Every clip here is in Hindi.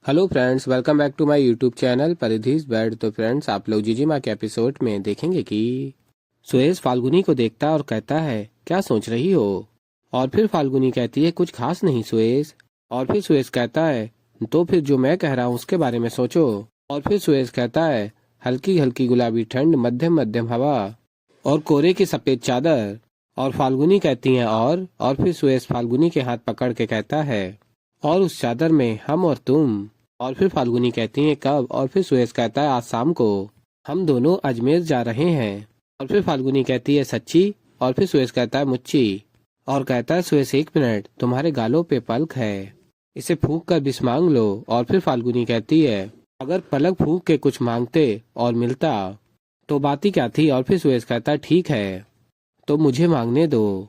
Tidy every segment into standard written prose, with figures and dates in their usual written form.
Hello friends, welcome back to my YouTube channel परिधीज बेड। तो फ्रेंड्स, आप लोग जीजी माँ के एपिसोड में देखेंगे कि सुरेश फाल्गुनी को देखता और कहता है, क्या सोच रही हो। और फिर फाल्गुनी कहती है, कुछ खास नहीं सुरेश। और फिर सुरेश कहता है, तो फिर जो मैं कह रहा हूँ उसके बारे में सोचो। और फिर सुरेश कहता है, हल्की हल्की गुलाबी ठंड, मध्यम मध्यम हवा और कोरे की सफेद चादर। और फाल्गुनी कहती है और फिर सुरेश फाल्गुनी के हाथ पकड़ के कहता है, और उस चादर में हम और तुम। और फिर फाल्गुनी कहती है, कब। और फिर सुरेश कहता है, आज शाम को हम दोनों अजमेर जा रहे हैं। और फिर फाल्गुनी कहती है, सच्ची। और फिर सुरेश कहता है, मुच्ची। और कहता है सुरेश, एक मिनट, तुम्हारे गालों पे पलक है, इसे फूंक कर विष मांग लो। और फिर फाल्गुनी कहती है, अगर पलक फूंक के कुछ मांगते और मिलता तो बात ही क्या थी। और फिर सुरेश कहता है, ठीक है, तो मुझे मांगने दो।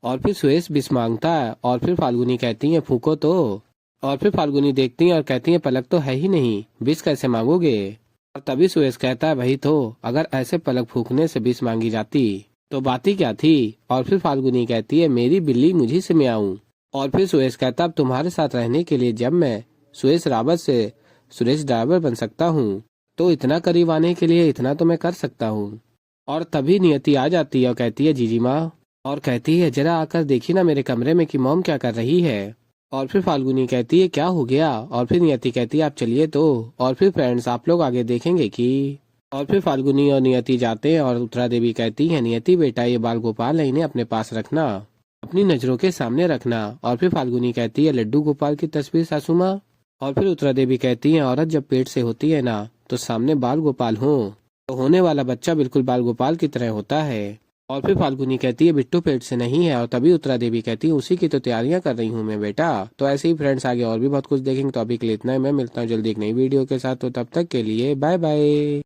और फिर सुरेश विष मांगता है। और फिर फाल्गुनी कहती है, फूंको तो। और फिर फाल्गुनी देखती है और कहती है, पलक तो है ही नहीं, विष कैसे मांगोगे। और तभी सुरेश कहता है, वही तो, अगर ऐसे पलक फूंकने से विष मांगी जाती तो बात ही क्या थी। और फिर फाल्गुनी कहती है, मेरी बिल्ली मुझी से मैं आऊं। और फिर सुरेश कहता है, अब तुम्हारे साथ रहने के लिए जब मैं सुरेश रावत से सुरेश ड्राइवर बन सकता हूँ, तो इतना करीब आने के लिए इतना तो मैं कर सकता हूँ। और तभी नियति आ जाती है और कहती है, जीजी माँ। और कहती है, जरा आकर देखी ना मेरे कमरे में कि मॉम क्या कर रही है। और फिर फाल्गुनी कहती है, क्या हो गया। और फिर नियति कहती है, आप चलिए तो। और फिर फ्रेंड्स, आप लोग आगे देखेंगे कि और फिर फाल्गुनी और नियति जाते हैं और उत्तरा देवी कहती है, नियति बेटा, ये बाल गोपाल है, इन्हें अपने पास रखना, अपनी नजरों के सामने रखना। और फिर फाल्गुनी कहती है, लड्डू गोपाल की तस्वीर सासू माँ। और फिर उत्तरा देवी कहती है, औरत जब पेट से होती है ना, तो सामने बाल गोपाल हो तो होने वाला बच्चा बिल्कुल बाल गोपाल की तरह होता है। और फिर फाल्गुनी कहती है, बिट्टू पेट से नहीं है। और तभी उत्तरा देवी कहती है, उसी की तो तैयारियां कर रही हूँ मैं बेटा। तो ऐसे ही फ्रेंड्स, आगे और भी बहुत कुछ देखेंगे। तो अभी के लिए इतना ही, मैं मिलता हूँ जल्दी एक नई वीडियो के साथ। तो तब तक के लिए बाय बाय।